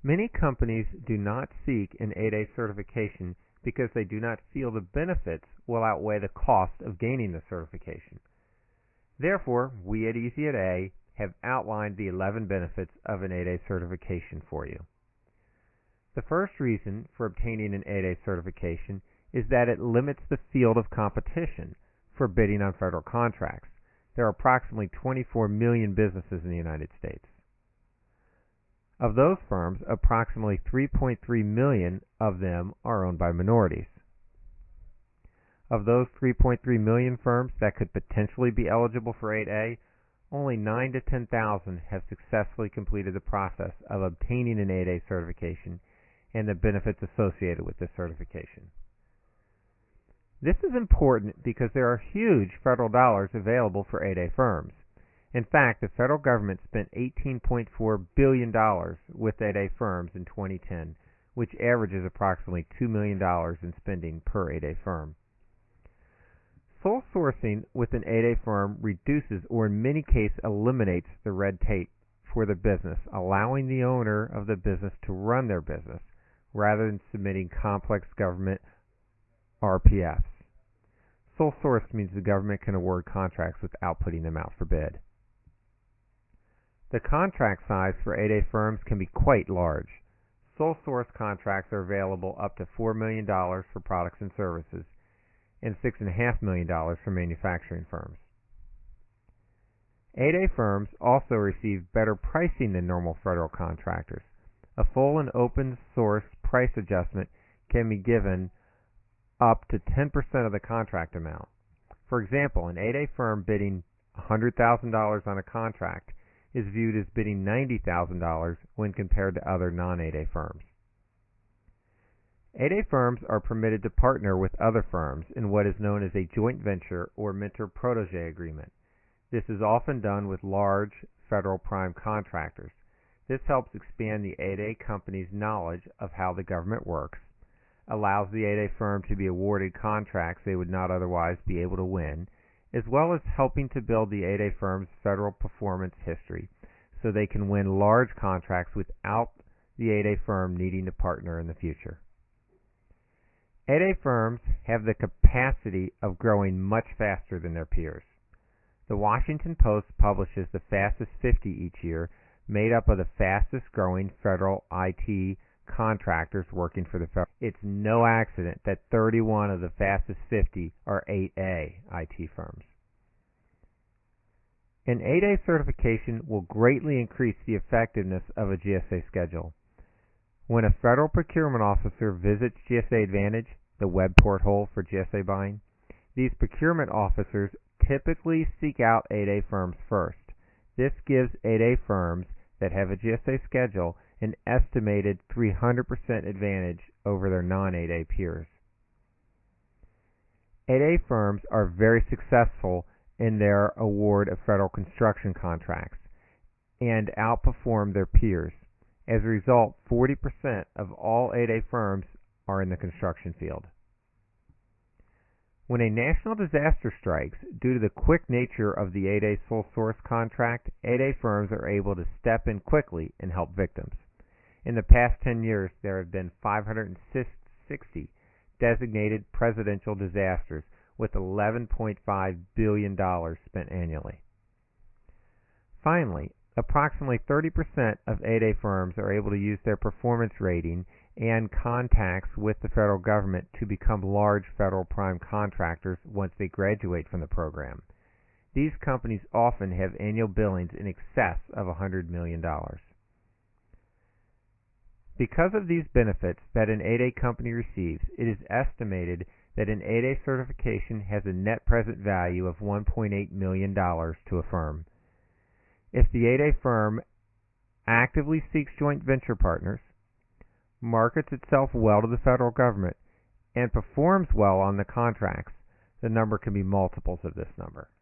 Many companies do not seek an 8A certification because they do not feel the benefits will outweigh the cost of gaining the certification. Therefore, we at Easy at A have outlined the 11 benefits of an 8A certification for you. The first reason for obtaining an 8A certification is that it limits the field of competition for bidding on federal contracts. There are approximately 24 million businesses in the United States. Of those firms, approximately 3.3 million of them are owned by minorities. Of those 3.3 million firms that could potentially be eligible for 8A, only 9 to 10,000 have successfully completed the process of obtaining an 8A certification and the benefits associated with this certification. This is important because there are huge federal dollars available for 8A firms. In fact, the federal government spent $18.4 billion with 8A firms in 2010, which averages approximately $2 million in spending per 8A firm. Sole sourcing with an 8A firm reduces or in many cases eliminates the red tape for the business, allowing the owner of the business to run their business rather than submitting complex government RPFs. Sole source means the government can award contracts without putting them out for bid. The contract size for 8A firms can be quite large. Sole source contracts are available up to $4 million for products and services and $6.5 million for manufacturing firms. 8A firms also receive better pricing than normal federal contractors. A full and open source price adjustment can be given up to 10% of the contract amount. For example, an 8A firm bidding $100,000 on a contract is viewed as bidding $90,000 when compared to other non-8A firms. 8A firms are permitted to partner with other firms in what is known as a joint venture or mentor-protege agreement. This is often done with large federal prime contractors. This helps expand the 8A company's knowledge of how the government works, allows the 8A firm to be awarded contracts they would not otherwise be able to win, as well as helping to build the 8A firm's federal performance history so they can win large contracts without the 8A firm needing to partner in the future. 8A firms have the capacity of growing much faster than their peers. The Washington Post publishes the Fastest 50 each year, made up of the fastest growing federal IT contractors working for the federal. It's no accident that 31 of the Fastest 50 are 8A IT firms. An 8A certification will greatly increase the effectiveness of a GSA schedule. When a federal procurement officer visits GSA Advantage, the web porthole for GSA buying, these procurement officers typically seek out 8A firms first. This gives 8A firms that have a GSA schedule an estimated 300% advantage over their non-8A peers. 8A firms are very successful in their award of federal construction contracts and outperform their peers. As a result, 40% of all 8A firms are in the construction field. When a national disaster strikes, due to the quick nature of the 8A sole source contract, 8A firms are able to step in quickly and help victims. In the past 10 years, there have been 560 designated presidential disasters with $11.5 billion spent annually. Finally, approximately 30% of 8A firms are able to use their performance rating and contacts with the federal government to become large federal prime contractors once they graduate from the program. These companies often have annual billings in excess of $100 million. Because of these benefits that an 8A company receives, it is estimated that an 8A certification has a net present value of $1.8 million to a firm. If the 8A firm actively seeks joint venture partners, markets itself well to the federal government, and performs well on the contracts, the number can be multiples of this number.